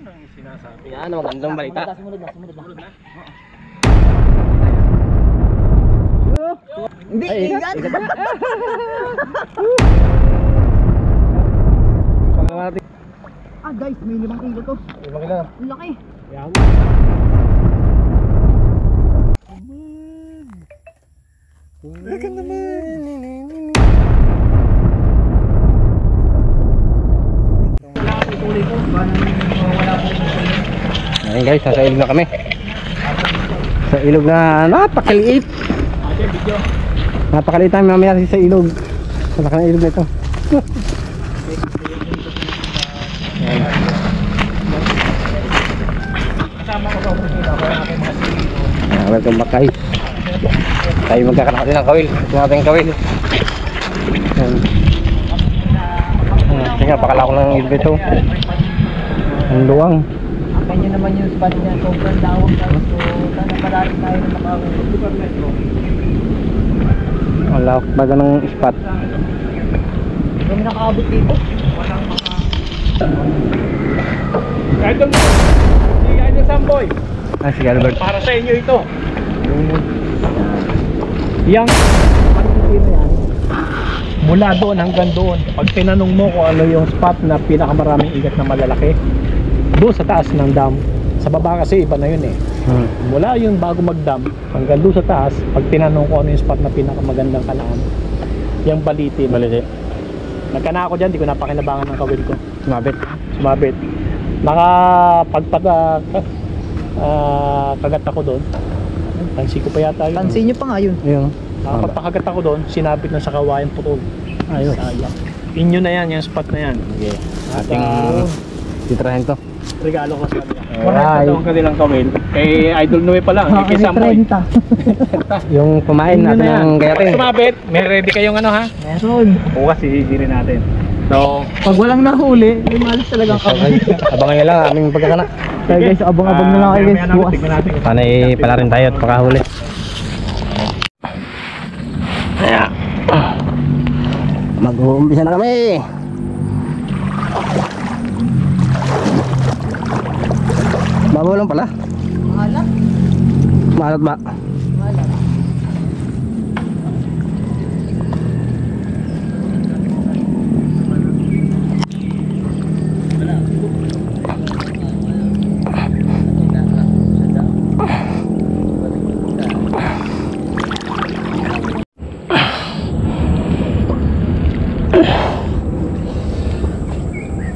ang sinasabi. Yan, magandang balita. Sumunod na. Hindi, ingat. Guys, may 5 kilo to. 5 kilo. Ang laki. Yan. Lagan naman. Ayun guys, nasa ilog na kami. Sa ilog na napakaliit. Napakaliit tayo mamaya sa ilog. Sa laki ng ilog na ito. Welcome back guys. Tayo magkakanak din ng kawil. Ito natin kawil. Tingnan, pakalako ng ilog ito. Ang luwang. Akin nyo naman yung spot niya. Sobrang dawang na. So, sana malalim tayo na makakawin. Ang lawak baga ng spot. Kung nakaabot dito. Idol mo. Si Idol Samboy. Ah, sige Albert. Para sa inyo ito. Yang Pag-ibig na yan. Mula doon hanggang doon. Pag tinanong mo kung ano yung spot na pinakamaraming igat na malalaki, doon sa taas ng dam. Sa baba kasi iba na yun eh. Mula yun bago mag-dam hanggang doon sa taas, pag tinanong ko ano yung spot na pinakamagandang kanaan, yung Balitin. Baliti. Nagkana ako dyan, di ko napakinabangan ng kawil ko. Sumabit. Kagat ako doon. Tansi ko pa yata yun. Pansin nyo pa nga yun. Ayun. Nakapagpakagat ako doon, sinabit na sa kawayan putol. Ayos. Sayang. Inyo na yan, yung spot na yan. Okay. Ating titrahin to. Regalo ko sa kanila. Alright. Ito ang kanilang kawil. Kay Idol Noe pa lang, kay Samboy. Yung kumain natin ng gayatin. Sumabit, may ready kayong ano ha? Meron. Bukas sisirin natin. So, Pag walang nahuli, may malis talagang kami. Abangan nyo lang aming pagkakanak. Kaya guys, abang-abang na lang kayo guys. Bukas. Tignan natin. Panay pala rin tayo at pakahuli. Ayan. Mag-uumpisa na kami. Babaw lang pala. Mahalap. Maalat ba? Mahalap.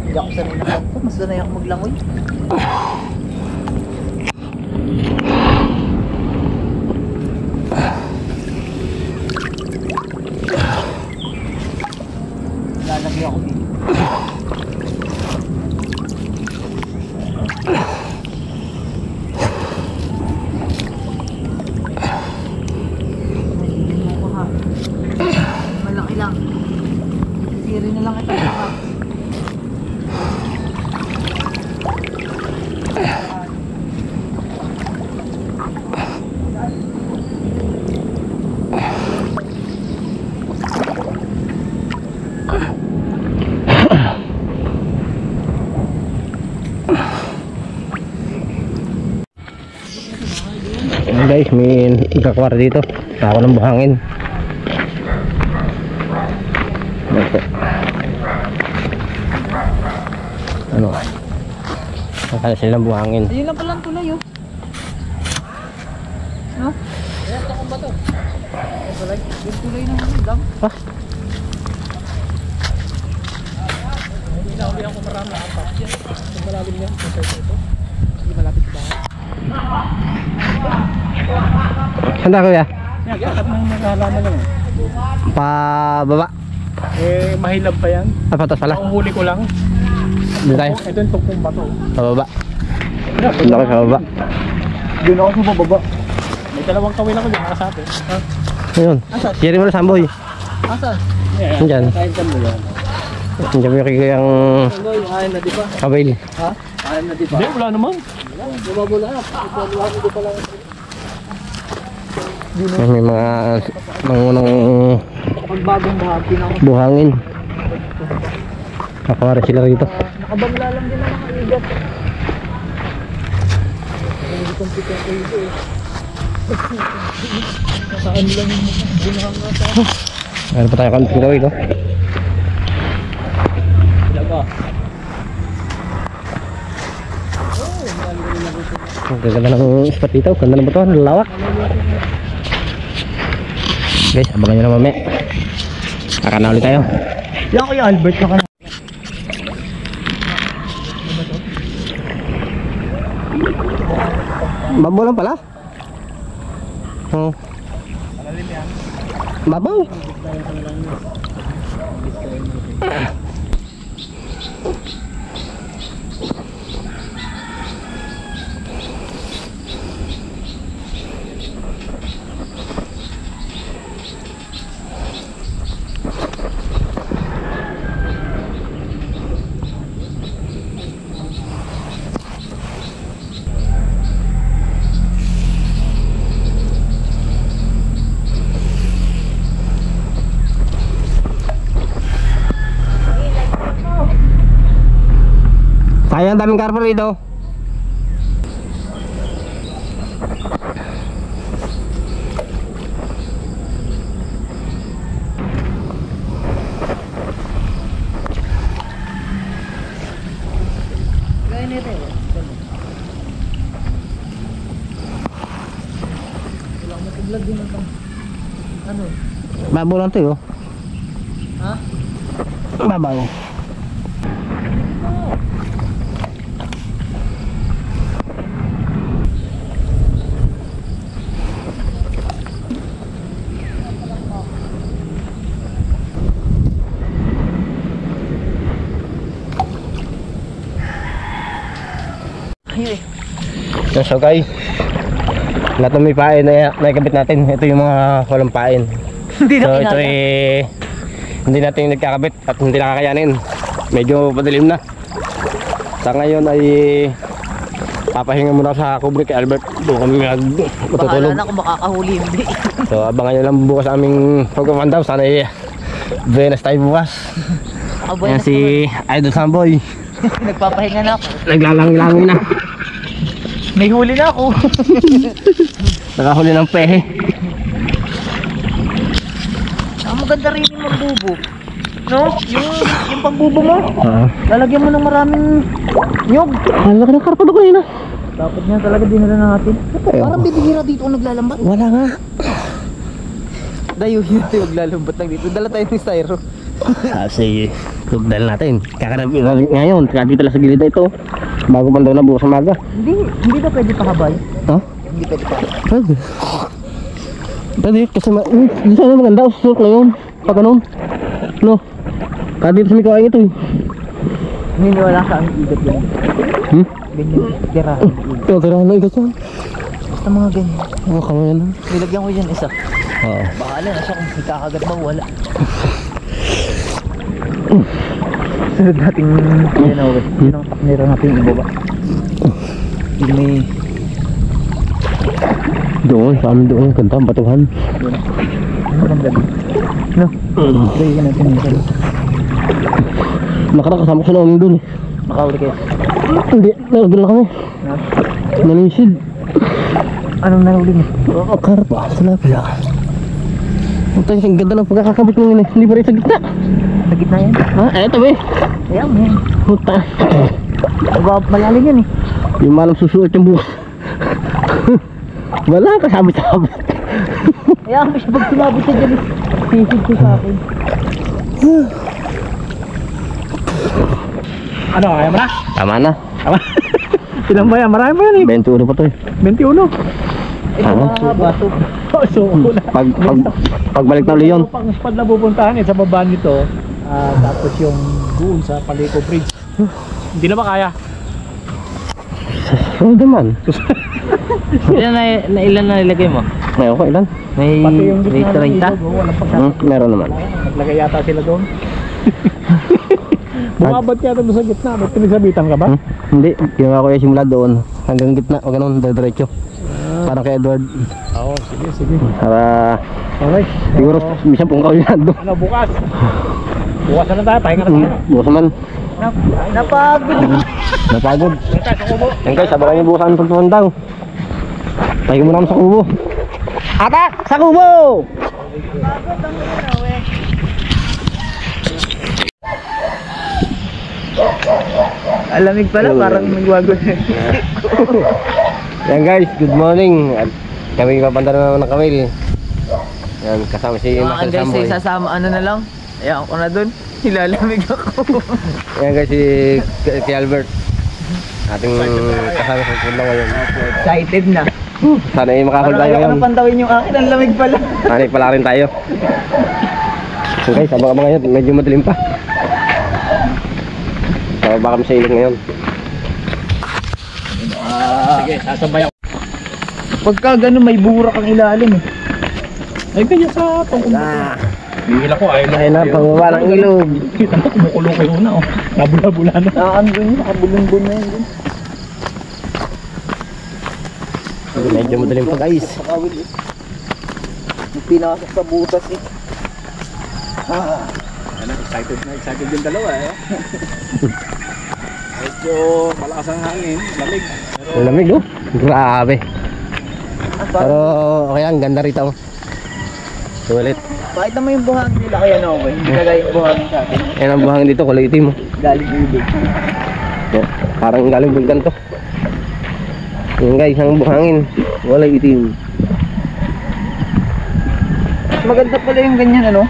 Hindi ako sanay na kanto. Mas sanay ako maglangoy. Lalagay ako dito. Hindi mo ha. Malaki lang. Siri na lang ito. Ayan guys, may nagkakwara dito. Ako ng buhangin. Ano? Nakala sila ng buhangin. Ayun lang palang tulay oh. No? Ito kung ba to? Tulay? Yung tulay ng hanggang. Ah, Hinahuli ako marami na apat. Kung malalim yan, kung sa'yo ito. Hindi malapit ba? saan na kuya? Yan, at may naghahalaman lang. Pababa. Eh, mahilab pa yan. Ah, patas pala. Ang huli ko lang. Doon tayo. Ito yung tugpong bato. Pababa. Doon ako sa baba. Doon ako sa bababa. May dalawang kawil ako dyan, nakasabi. Ha? Ayun. Share mo na Samboy. Asan? Diyan. Kain ka mo yan. Diyan mo yung kikayang Ano yung kain na di ba? kabail. Ha? Kain na di ba? Hindi, wala naman. Bumabula na. Bumabula na di pa lang. May mga mangunang Pagbagong bahagi na ako. buhangin. Nakawara sila rito. Nakabangla lang din ang mga igat. Hindi kong pito ko ito eh. Saan lang yung bunahang nasa? Meron pa tayo konting gawin, no? Ilan ka? Ang ganda ng spot dito. Ganda ng bato. Lalawak. Guys, abangan nyo na mamaya. Kakana ulit tayo. Yan kuya Albert na ka na. Babaw lang pala. Oh. Babaw. Sayang daming karpa rito. Gaya nito eh. Wala akong matublag din ito. Ano? Babaw lang to, oh. Ha? Babaw. Ayun eh. So guys, lahat ng may pain na naikabit natin. Ito yung mga walang pain. Hindi na So ito kinaya. hindi natin nagkakabit at hindi nakakayanin. Medyo padilim na. Sa ngayon ay papahinga muna sa kubre kay Albert. Doon kami Bahala matutulog. na kung makakahuli hindi. So abangan nyo lang bukas sa aming pagkamandaw. Sana Buenas tayo bukas. Aboy Yan na si Idol Samboy. Nagpapahinga na ako. Naglalangi-langi na. May huli na ako. Nakahuli ng pehe. Ang maganda rin yung magbubo. No? Yung pagbubo mo. Lalagyan mo ng maraming nyog. Ang laki ng karpa doon kanina. Dapat nga talaga dinala natin. Parang bibihira dito ang naglalambat. Wala nga. Dayo yun tayo maglalambat lang dito. Dala tayo ng styro. Kasi dahil natin kakarapin ngayon kaya dito lang sa gilid na ito bago man daw na bukas ng maga. Hindi ba pwede pahabay? Ha? Hindi pwede pa. Pwede. Pwede kasi di sana maganda ususok na yun pag ganun no kaya dito sa may kawain ito eh. Hindi wala sa aming igat yan. Ganyan. Tirahan. Ito tirahan na ikat yan. Basta mga ganyan. Mga kamayan na. Nilagyan ko dyan isa. Oo. Bahala na siya kung ikakagat ba wala. Sunod nating yan ako eh. Yun ang taknero natin ibaba. Yung may Doon sa amin doon ganda ang batuhan. ano ganda din. No? Gaya natin yung Nakasama ko sa namin doon eh. makahuli kayo. Hindi, nalagyan lang kami. Ha? Nalisid. Anong nahuli mo? Karpa, tilapia. Ito yung ganda ng pagkakakabit mo yun eh. Hindi pa rin sa gitna. Sa gitna yan? Ha? Eto ba eh. Ayan mo yan. Puta. Malalim yan eh. Yung malam susuot yung bukas. Wala kasabit-sabit. Ayan mo siya pag sumabot siya dyan eh. Sisid ko sa akin. Ano, kaya mo na? Tama na. Tama. Ilan ba yan? Marami pa yan eh. 21 pa to eh. 21. Ito mga baso. So, una. Pagbalik na ulit yun. Pang spot na pupuntahan sa baba nito. Tapos yung doon sa Palico Bridge. Hindi na ba kaya? Oo naman. Ilan na nilagay mo? Ngayon ko ilan? May Pati yung gitna ng 30? ilog, walang pagkakita. Meron naman. Naglagay yata sila doon. Bumabad yata doon sa gitna. Ba't pinisabitan ka ba? Hindi, ginawa ko yung simula doon. Hanggang gitna, o ganun, diretso. Parang kay Edward. Oo, sige, sige. Para Okay. siguro bisang pong kawin na doon. Ano, bukas? Bukas na tayo, pahinga na tayo. Bukas naman. Napagod. Napagod. Tayo sa kubo. Yan guys, abangan niyo bukas ang pagpuntaw. Tayo muna kami sa kubo. Atak! Sa kubo! Alamig pala, parang nagwago na. Yan guys, good morning. At kami papunta na naman ng Kawil. Yan, kasama si Master Guys, Samboy. sasama ano na lang. Ayan ko na dun. Nilalamig ako. Yan guys, si Albert. Ating kasama sa pulang ngayon. Excited na. Sana ay makahol tayo Ayaw ko ngayon. na pantawin yung akin. Ang lamig pala. Sana'y pala rin tayo. So guys, abang-abang ngayon. Medyo madilim pa. So baka kami sa ilog ngayon. Sige, sasabay ako. Pagka gano'n may burak ang ilalim eh. Ay, kanya sa tungkol. Bihila ko, ayaw Ayun na, pababa ng ilog. Kita mo, kumukulong kayo na, oh. Nabula-bula na. Nakakandun yun, nakabulong-bun na yun. Medyo madilim pa guys. Sa kawil eh. May pinasok sa butas eh. Excited yung dalawa eh. Medyo malakas ang hangin, lamig. Ang lamig oh. Grabe. Pero okay lang, ganda rito. Sulit. Bakit naman yung buhangin nila kaya na okay? Hindi kagaya yung buhangin sa atin. Yan ang buhangin dito, kulay itim oh. Galing ibig. Yan, parang galing bulkan to. Yan guys, ang buhangin. Kulay itim. Maganda pala yung ganyan ano?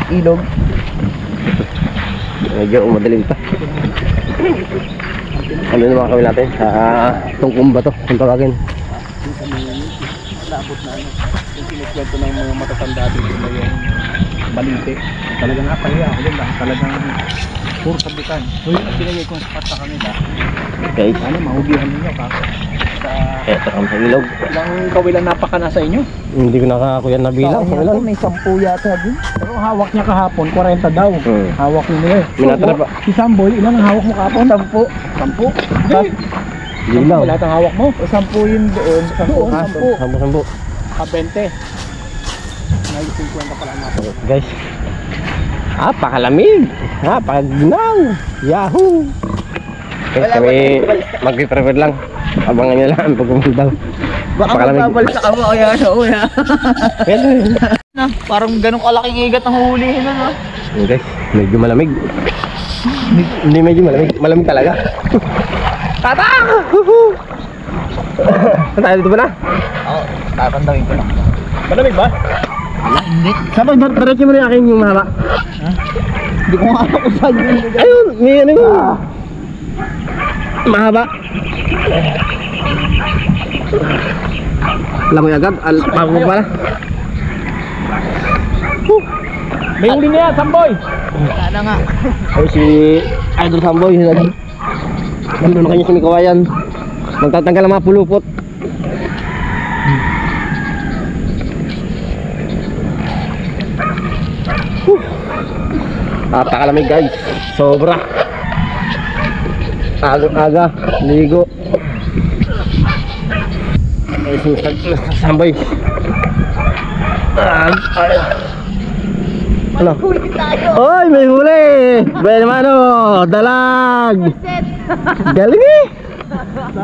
Ilog. Medyo madilim pa. Ano naman kami natin? Sa tungkumba to, kung tawagin. Labot na ano. Yung kinikwento ng mga matatanda dito na yung balite. Talagang napahiya ako din. Talagang puro sabitan. Uy, at pinagay kong spot sa kanila. Guys, Ano, mahugihan ninyo ka. Sa eto kami sa ilog. ilang kawilan napaka na sa inyo. Hindi ko nakakuyan na bilang. Sa Kawilan. may 10 yata din. Pero ang hawak niya kahapon, 40 daw. Hawak niya eh. Minatara pa. Si Samboy, ilan ang hawak mo kahapon? 10. 10? Hindi. Hindi lang. Lahat ang hawak mo? 10 yun doon. 10 kaso. Sambo-sambo. 20. Ngayon 50 pala natin. Guys. Pakalamig. Pakaginaw. Yahoo. Okay, kami mag-prepare lang. Abangan nyo lang ang pagpumunta. Baka magbabalsa ka mo kaya na una. Na, parang ganun kalaking igat ang huhulihin na no? Okay, medyo malamig. Hindi medyo malamig. Malamig talaga. Tata! Tayo dito ba na? Oo, tatandawin ko lang. Malamig ba? Wala, hindi. Sabay, diretso mo rin akin yung mahaba. Hindi ko nga alam kung saan yung lugar. Ayun, may ano yun. Mahaba. Langoy agad. Pagpag pala. May huli na yan, Samboy! Wala na nga. Ay, si Idol Samboy. Nandun na kanya sa Mikawayan. Magtatanggal ang mga pulupot. Napakalamig guys. Sobra. Aga, ligo. Ay, si Mr. Samboy. Ano? Huli tayo. Oy, may huli! Bueno mano, dalag! Galing eh!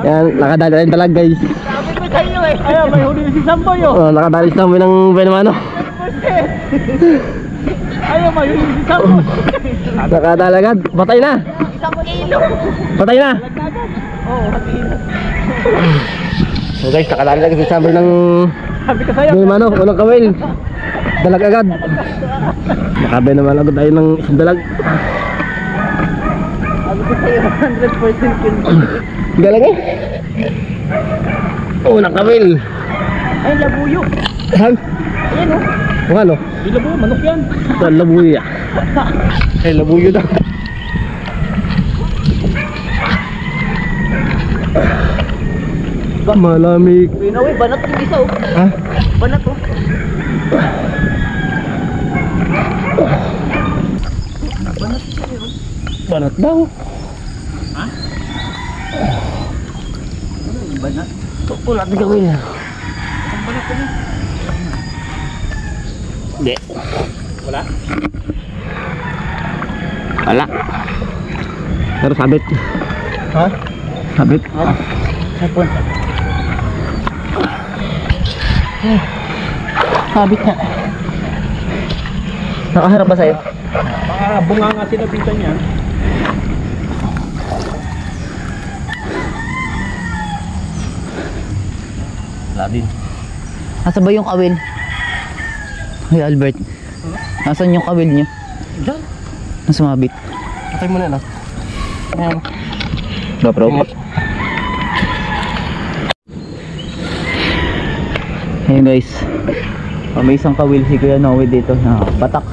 Yan, nakadali tayong dalag guys. Sabi ko sa iyo eh. Ayan, may huli na si Samboy oh! Oh, nakadali sa amin ng bueno mano. Ayan, may huli na si Samboy! Nakadalagad, patay na! Isang kilo. Patay na! Oo, hatiin. So guys, nakadali lang si Samboy ng Sabi ko sa'yo! bueno mano, unang kawil. Dalag agad. Nakabay naman agad tayo ng isang dalag. Sabi ko sa iyo, 100% yun. Galing eh! Unang kawil. Ay, labuyo. Saan? Ayan o. Kung ano? Bila po, manok yan! Ito, labuyo. Eh, labuyo na. Malamig. Pinawi, banat yung isa o. Ha? Banat o. Banat daw. Banat. Wala natin gawin. Ang banat ko na. Hindi. Wala? Wala. Pero sabit. Ha? Sabit. Sapon. Sabit nga. Nakaharap ba sa'yo? Baka bunga nga sinabitan niya. Wala din. Nasa ba yung kawil? Hey Albert. Nasaan yung kawil niyo? Diyan. Nasumabit. Patay mo na, no? Ayan. GoPro. Ayun guys. May isang kawil si Kuya Noe dito na batak.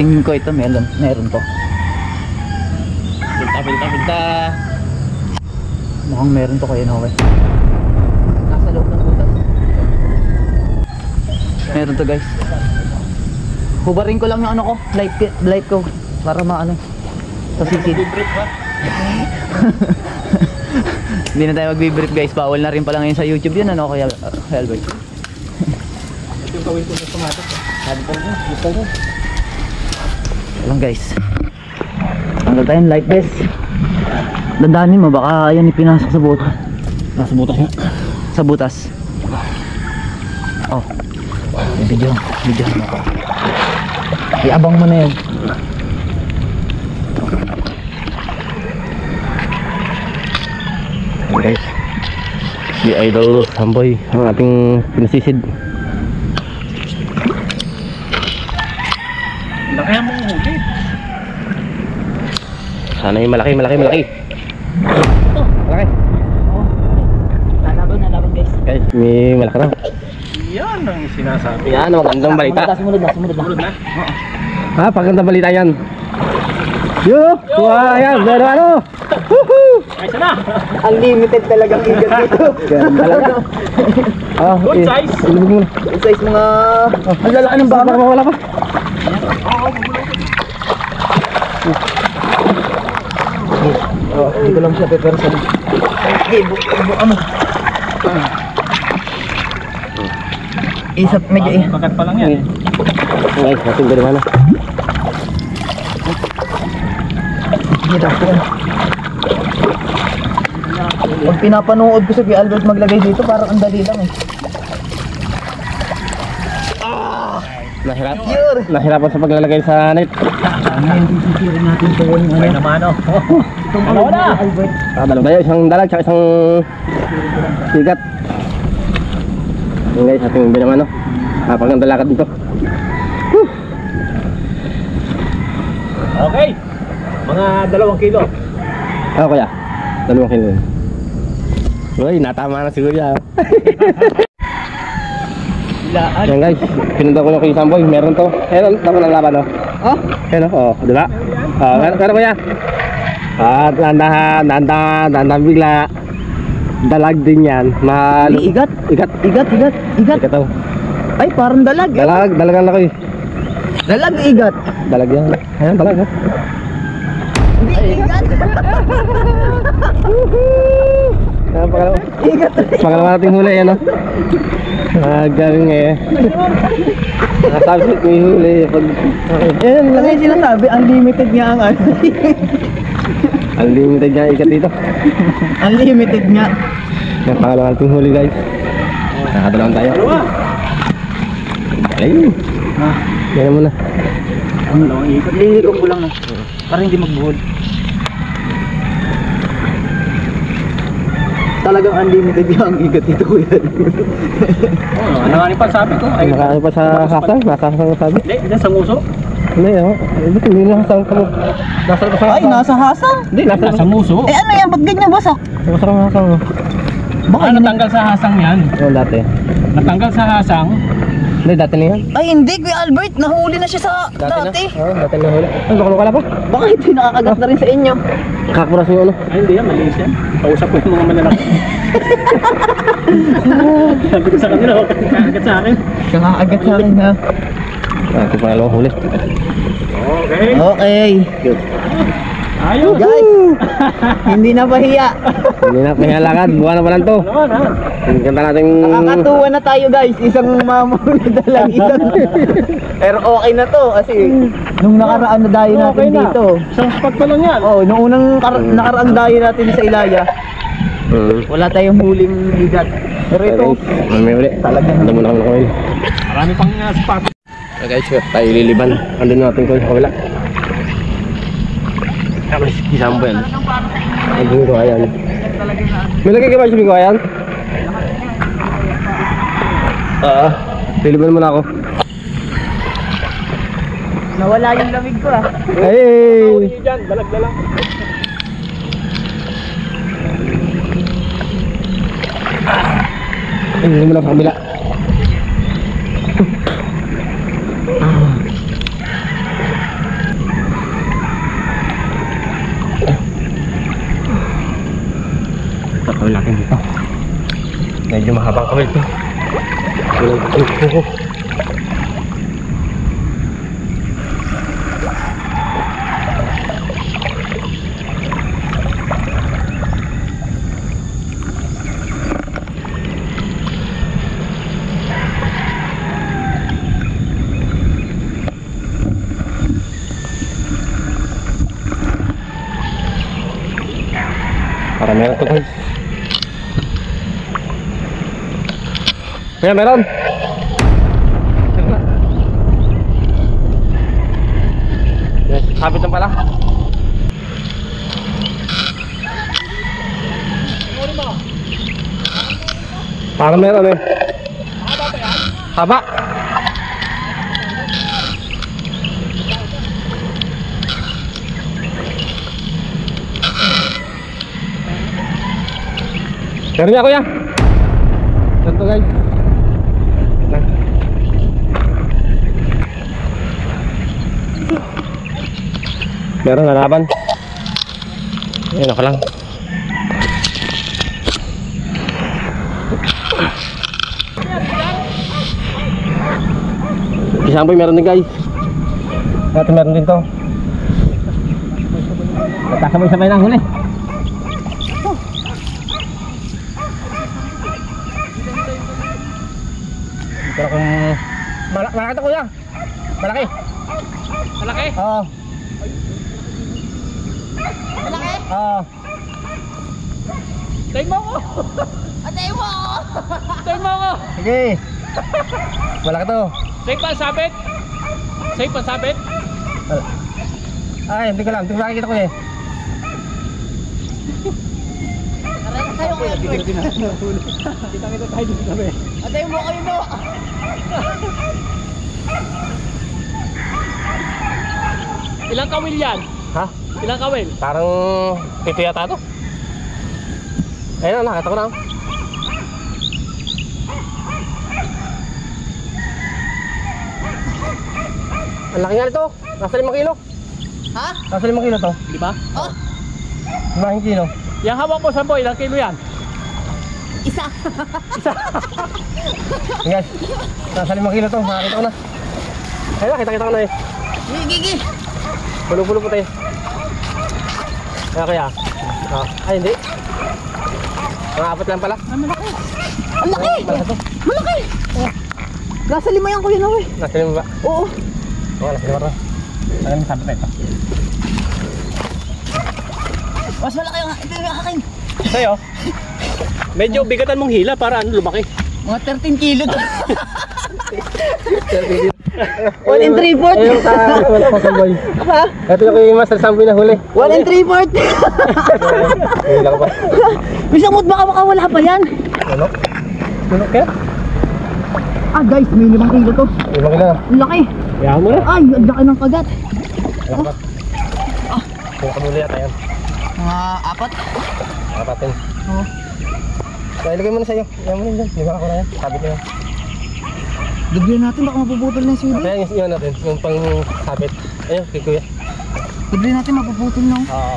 Tingin ko ito meron to. Pinta. Mukhang meron to Kuya Noe. Nasa loob ng butas. Meron to guys. Hubarin ko lang yung ano ko, light ko para maano. Sa sisid. Hindi na tayo magbi-brief guys, bawal na rin pala ngayon sa YouTube yun, ano Kuya Albert? Ito yung kawin ko na sumatot. Sabi ko na, gusto ko. Lang guys. Tanggal tayong light guys. Dandanin mo, baka yan ipinasok sa butas. Nasa butas nga. Sa butas. Oh. Video mo ko. Iabang mo na yan. Guys, si Idol Samboy ang ating pinasisid. Laki mo huli. Sana yung malaki. Malaki. Nalaban guys. Guys, may malaki na. Yan ang sinasabi. Yan, magandang balita. Sumunod na. Ha, pagandang balita yan. Yo! Wah, yan, ano? Ay, sana! Unlimited talagang igat dito. Talaga. Good size. Ilubog mo na. Good size mga... Ang lalaki ng baka. Wala pa. Hindi ko lang siya pepersan. Ano? Isa medyo Bagat pa lang yan. Guys, natin dari mana? Dito po. Pag pinapanood ko sa Kuya Albert maglagay dito, parang ang dali lang eh. Nahirapan sa paglalagay sa net. Ngayon, sisirin natin ito yung Ay naman o. Itong Dalawa na. Albert. Dalawa tayo, isang dalag at isang sigat. Yan guys, ating binang ano. Pagandang lakad dito. Okay. Mga 2 kilo. Ano kuya? 2 kilo. Uy, natama na si kuya. Yan guys, pinundan ko yung kay Samboy, meron to. Meron, tapos ng laban, no? Oh? Meron, di ba? Meron kuya. Dandahan bigla. Dalag din yan. Igat. Igat. Igat daw. Ay, parang dalag. Dalag ang laki. Dalag, igat. Dalag yan. Ayan, dalag ha. Hindi, igat. Ayan, pangalawa. Igat. Pangalawa nating huli, yan o. Galing eh. Nakasabi may huli. Yan lang yung sinasabi, unlimited nga ang ano. Unlimited nga ikat dito. Unlimited nga. Yan, pangalawa nating huli guys. Nakadalawan tayo. Galing. Yan muna. Lilikong ko lang para hindi magbuhol. Talagang unlimited yung ang igat ito kuya. Ano nga ni pa sabi ko? Ay, Nakaano pa sa hasang? Nasa hasang na sabi? hindi, sa nguso. Hindi, hindi na hasang ka mo. Nasa hasang. Ay, nasa hasang. Hindi, Sa nguso. Eh ano yan, ba't ganyan basak? Nasa hasang. Baka Baka natanggal sa hasang yan. Oo, dati. Natanggal sa hasang. Hindi, dati na yan. Ay hindi, Kuya Albert, nahuli na siya sa dati. Oo, dati na huli. Ay, baka ka pa? Baka hindi nakakagat na rin sa inyo. Kakakuras yung ano. Ay, hindi yan. Malinis yan. Kausap ko yung mga malalaki. Sabi ko sa kanila, huwag kang kakagat sa akin. Nakakagat sa akin ha. Ito pangalawang huli. Okay. Okay. Ayos. Guys, hindi na pahiya. Hindi na pahihalakad. Buwan na pa lang to. Ano naman ha? Ang ganda nating... Nakakatuwa na tayo guys, isang mamaw na dalang isang. Pero okay na to kasi nung nakaraan na dayo natin Okay na. dito. Isang spot pa lang yan. Oh, nung unang nakaraang dayo natin sa Ilaya, wala tayong huling igat. Pero ito, May uli. talagang Ando muna kami ng oil. marami pang spot. Guys, tayo liliban. Andun natin ko sa kabila. Tapos, isang yan. Ang dumi ko ayan. May lagay ka ba sa ko ayan? Liliban muna ako. Nawala yung lamig ko ah. Hey! Diyan, dalag-dalang. Hindi mo lang sa kabila. Tatawin natin dito. Medyo mahabang kawil ito. Walang kuko. Para meron to guys. Kaya meron. Yes, kapit lang pala. Parang meron eh. Haba. Meron niya kuya. Ganito guys. Meron na laban. Ayan ako lang. Isang po'y meron din guys. Dati meron din to. Magkasabay-sabay na huli. Pero kung malaki to kuya. Malaki. Malaki? Oo. Malaki? Oo. Tayo mo ako! Atay mo ako! Tayo mo ako! Sige. Malaki to. Safe pa sabit? Safe pa sabit? Ay, hindi ko lang. Hindi ko nakikita ko eh. Aray kayo kuya Albert. Kita-kita tayo dito sabi. Atay mo kayo no! Ilang kawil yan? Ha? Ilang kawil? Parang pito yata to. Ayun na, nakita ko na. Ang laki nga nito. Nasa 5 kilo. Ha? Nasa 5 kilo to. Di ba? Oh? 5 kilo. Yang hawak mo sa boy, ilang kilo yan? Isa! Yan guys. Nasa 5 kilo to. Nakita ko na. Ayun na, kita ko na eh. Gigi! Pulo-pulo puti. Kaya. Ay hindi. Mga apat lang pala. Ang malaki! Ang laki! Malaki to. Malaki! Nasa 5 yan kuya Noe. Nasa 5 ba? Oo. Oo, nasa 5 to. Alam mo sabi pa ito. Mas malaki yung ito yung akin. Sa'yo? Medyo bigatan mong hila para ano lumaki. Mga 13 kilo to. 1 1 and 3/4. Ayun sa wala pa boy. Ha? Ito yung kay Master Samboy na huli. 1 and 3/4. Ayun lang ba? Bisamot baka wala pa yan. Ano? Ano kaya? Ah guys, may 5 kilo to. 5 kilo na. Ang laki. Kaya mo na. Ay, ang laki ng kagat. Wala pa. Kung kamuli yata yan. Mga 4. Nakapatin. Oo. So, ilagay mo na sa'yo. Yan mo na dyan. Lima ako na yan. Sabit na yan. Dugyan natin baka mapuputol na yung sili. Kaya yung iwan natin. Yung pang sabit. Ayun, kay kuya. Dugyan natin mapuputol na. Oo.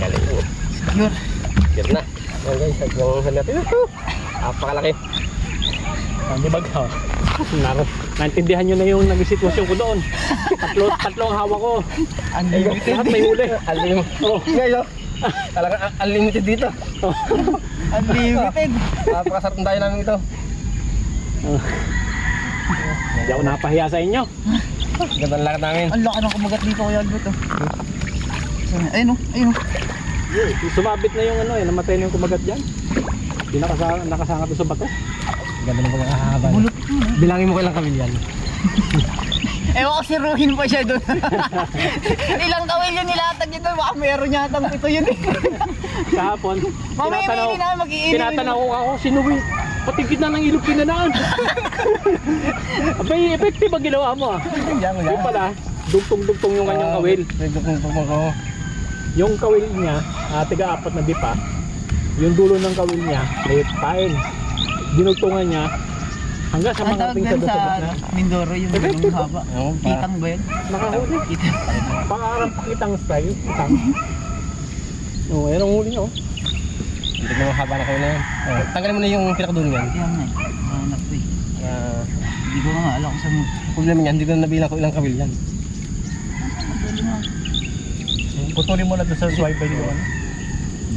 Galing. Yun. Get na. Ayan guys, at yung hali natin. Napakalaki. Di ba ka? Naintindihan nyo na yung naging sitwasyon ko doon. Tatlong hawak ko. Unlimited. Lahat may huli. Unlimited. Oh, guys, oh. Talagang unlimited dito. Unlimited. Napakasarap ng tayo namin ito. Hindi ako napahiya sa inyo. Ganda ng lakad namin. Ang laki ng kumagat dito kuya Albert oh. Ayun oh, ayun oh. Sumabit na yung ano eh, namatay na yung kumagat dyan. Di nakasanga doon sa bato. Ganda ng pagkakahaba. Bilangin mo kailang kami yan. Ewan ko siruhin pa siya doon. Ilang kawil yun nilatag niya doon. Baka meron yatang ito yun eh. Kahapon, Mamaya may na mag-iinit. tinatanaw ako, sinuwi. Pati gitna ng ilog kinanaan. Abay, effective ang ginawa mo ah. Yung pala, dugtong-dugtong yung kanyang kawil. Yung kawil niya, tiga-4 na dipa. Yung dulo ng kawil niya, may pain. Dinugtungan niya hanggang sa mga tingsa doon sa batna. Mindoro yung Effective. haba. Kitang ba yun? Nakahuli. Pangarang pakitang style. Kitang. Oo, yan ang huli niya oh. Hindi mo haba na kayo na yan. Tanggalin mo na yung pinakadulo yan. Kaya nga eh. Hanap ko eh. Hindi ko nga alam kung saan mo. Problema niyan, hindi ko na nabilang ko ilang kawil yan. Putulin mo na doon sa swipe yun ano.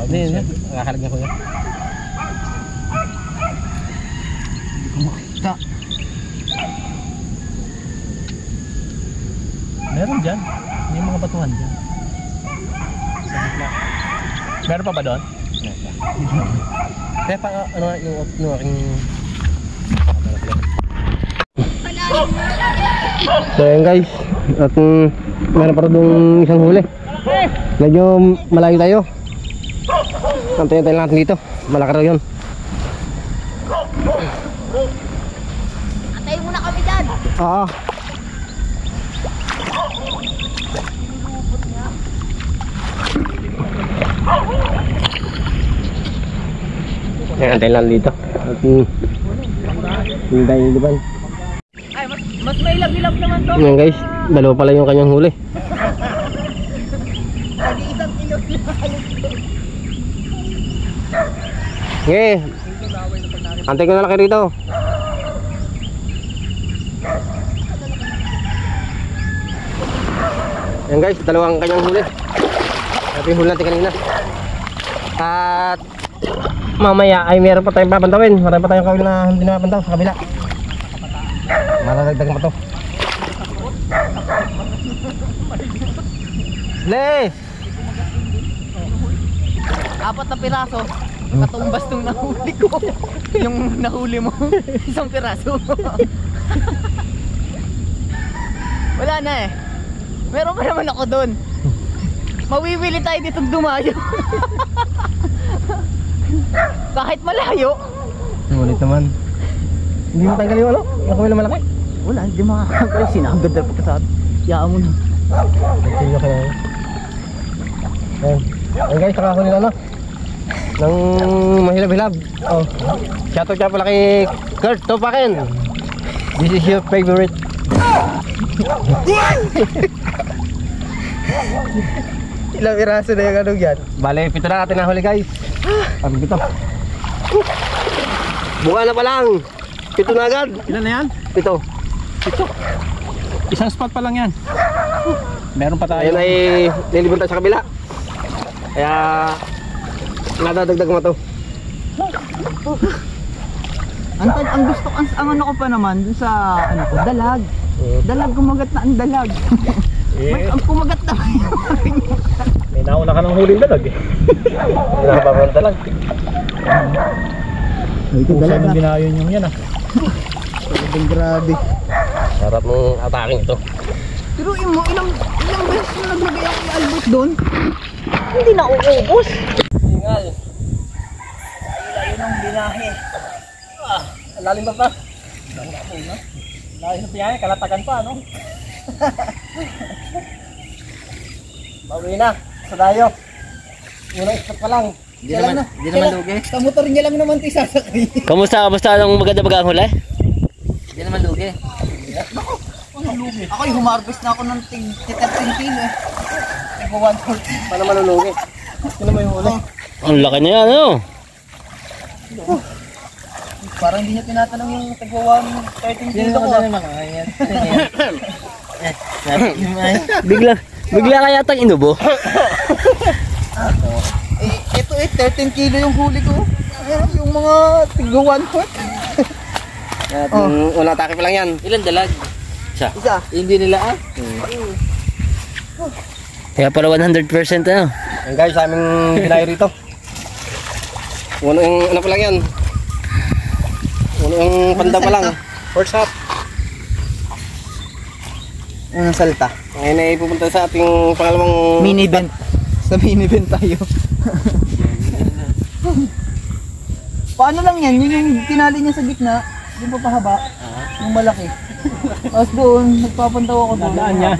Hindi, nakakalag na ko yan. Hindi ko makita. Meron dyan. May mga batuhan dyan. Sa gitna. Meron pa ba doon? Kaya pa ano yung aking... So yan guys, at meron pa rin isang huli. Medyo malayo tayo. Antayin tayo natin dito. Malaki raw yun. Antayin mo na kami dyan. Oo. Yan, antayin lang dito. At hindi tayo iliban. Ay, mas may ilab-ilab naman to. Yan guys, dalawa pala yung kanyang huli. Lagi isang kilo na halos to. Okay. Antay ko na lang kayo rito. Yan guys, dalawang kanyang huli. Ito yung huli natin kanina. At mamaya ay meron pa tayong papantawin. Marami pa tayong kawil na hindi napantaw sa kabila. Malalagdag pa to. Les! 4 na piraso. Katumbas nung nahuli ko. Yung nahuli mo, 1 piraso. Wala na eh. Meron pa naman ako doon. Mawiwili tayo dito dumayo. Kahit malayo. Ulit naman. Hindi mo tanggalin ano? Yung kawil na malaki? Wala, hindi makakagay. Sinagad na pagkasabi. Yaan mo na. Sige kayo. Ayan. Ayan guys, nakahuli na ano? Nang mahilab-hilab. Oh. Shoutout siya pala kay Kurt Topaken. This is your favorite. Ilang piraso na yung anong yan? Bale, 7 na natin nahuli guys. Ang bito. Bunga na pa lang. 7 na agad. Ilan na yan? 7. Isang spot pa lang yan. Meron pa tayo. Ayan ay nilibon tayo sa kabila. Kaya nadadagdag mo to. Ang gusto ko, ang ano ko pa naman dun sa ano ko, dalag. Dalag, kumagat na ang dalag. May ang kumagat na. May nauna ka ng huling dalag eh. Nakapapalta lang. Kung saan yung ginayon yung yan ah. Grabe. Sarap ng ataking ito. Pero ilang beses na naglagay ako ng albot doon. Hindi na uubos. Tingal. Ayun ang binahe. Lalim pa pa. Layo na piyahe, kalatagan pa no? Bawi na. Sa dayo. Unang spot pa lang. Hindi naman lugi. Sa motor niya lang naman ito isasakay. Kamusta ang maganda bagang huli? Hindi naman lugi. Ako yung humarvest na ako ng 13 kilo eh. Ego 140. Paano malulugi? Sino mo yung huli? Ang laki niya yan ano? Parang hindi niya tinatanong yung tagwa 13 kilo ko. Bigla kaya tang inubo. Ito 13 kilo yung huli ko. Yung mga tagwa 140. Unang atake pa lang yan. Ilan dalag? Isa. Hindi nila ah. Kaya pala 100% ano? Yan guys, sa aming binayo rito. Uno yung ano pa lang yan. Uno yung panda pa lang. First up. Unang salta. Ngayon ay pupunta sa ating pangalawang Mini event. Sa mini event tayo. Paano lang yan? Yun yung tinali niya sa gitna. Yung papahaba. Yung malaki. Tapos doon, nagpapantaw ako doon. Nadaan niya.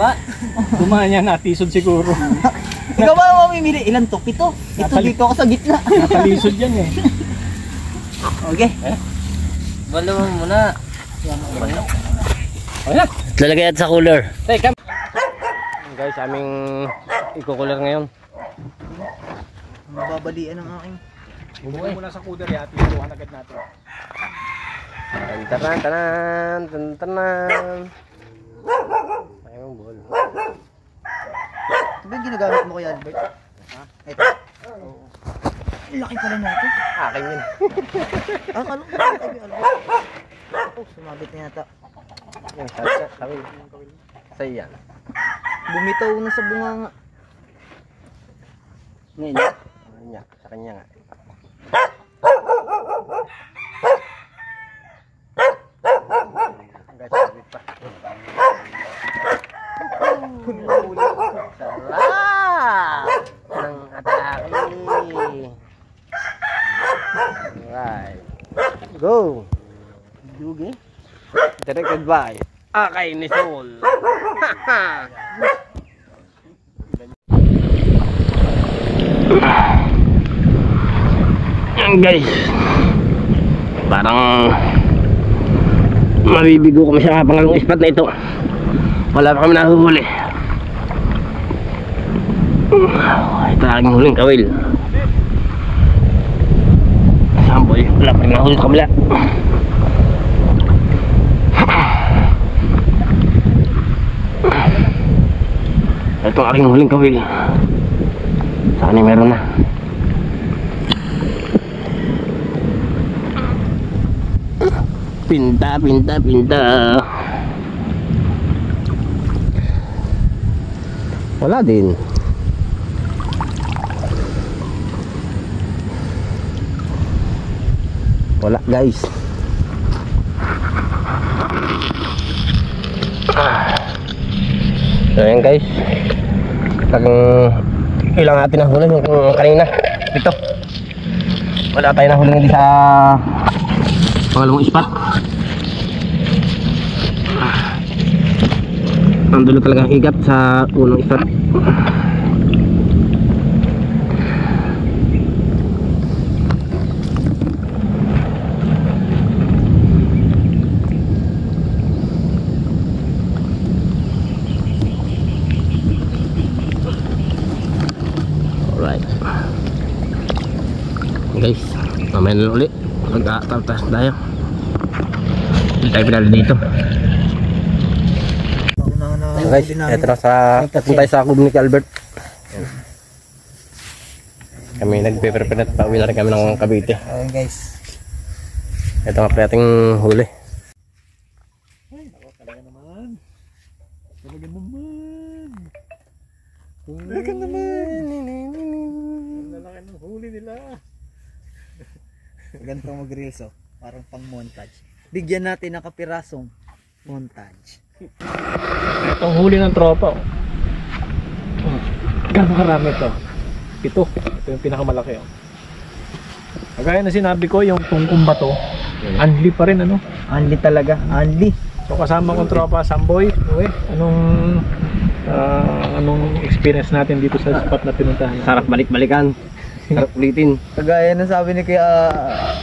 Dumaan niya, natisod siguro. Ikaw ba mamimili? Ilan to? 7? Ito dito ako sa gitna. Natalisod yan eh. Okay. Balo mo muna. Ayan. Lalagay at sa cooler. Hey, come. Guys, aming ikukuler ngayon. Mababalian ang aking. Bumuli muna sa kuder yati. Tuhan agad natin. Tantanan, tanan, tantanan. Ayun, bol. Ito ba yung ginagamit mo kay Albert? Ha? Ito? Oo. Ang laki pala natin. Akin yun. Akala ko kay Albert. Oh, sumabit na yata. Yung sabi. Sa iyan. Bumitaw na sa bunganga. Ngayon. Ayan, sa kanya nga. Guys, sabit pa. Sarap! Ng atake. Alright. Go! Dugi. Directed by Akay ni Sol. Yan guys. Parang mabibigo kami sa pangalawang spot na ito. Wala pa kami nahuhuli. Ito ang aking huling kawil. Samboy, wala pa rin nahuli sa kabila. Ito ang aking huling kawil. Saan ay meron na. Pinta, pinta, pinta. Wala din. Wala guys. So yan guys. Ilang natin nahuli yung kanina. Ito. Wala tayo nahuli hindi sa pangalawang spot. Ang dulo talagang igat sa unang spot. Alright guys, mamaya na ulit mag-atas tayo. Hindi tayo pinali dito. Guys, eto na sa tayo sa kubo ni Albert. Kami nagpe-prepare at pauwi na rin kami ng Cavite. Ayun guys. Ito nga pala ating huli. Ay, ako talaga naman. Talaga naman. Talaga naman. Ang lalaki ng huli nila. Ganito mag-reels oh. Parang pang montage. Bigyan natin ng kapirasong montage. Itong huli ng tropa. Gano'ng karami ito? Ito yung pinakamalaki. Kagaya na sinabi ko, yung tungkong bato, anli pa rin ano? Anli talaga, anli. So kasama kong tropa, Samboy. Anong experience natin dito sa spot na pinuntahan? Sarap balik-balikan. Sarap ulitin. Kagaya na sabi ni Kuya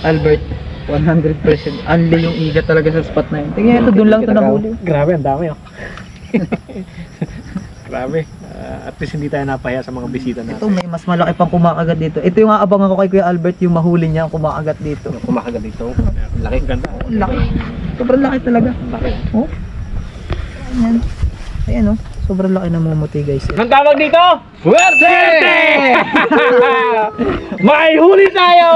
Albert, 100% anli yung igat talaga sa spot na yun. Tingnan ito, doon lang ito nahuli. Grabe, ang dami oh. Grabe. At least hindi tayo napahiya sa mga bisita natin. Ito may mas malaki pang kumakagat dito. Ito yung aabangan ko kay Kuya Albert, yung mahuli niya ang kumakagat dito. Kumakagat dito. Laki, ganda. Laki. Sobrang laki talaga. Laki. Oh. Ayan. Ayan oh. Sobrang laki ng mumuti guys. Anong tawag dito? Swerte! May huli tayo!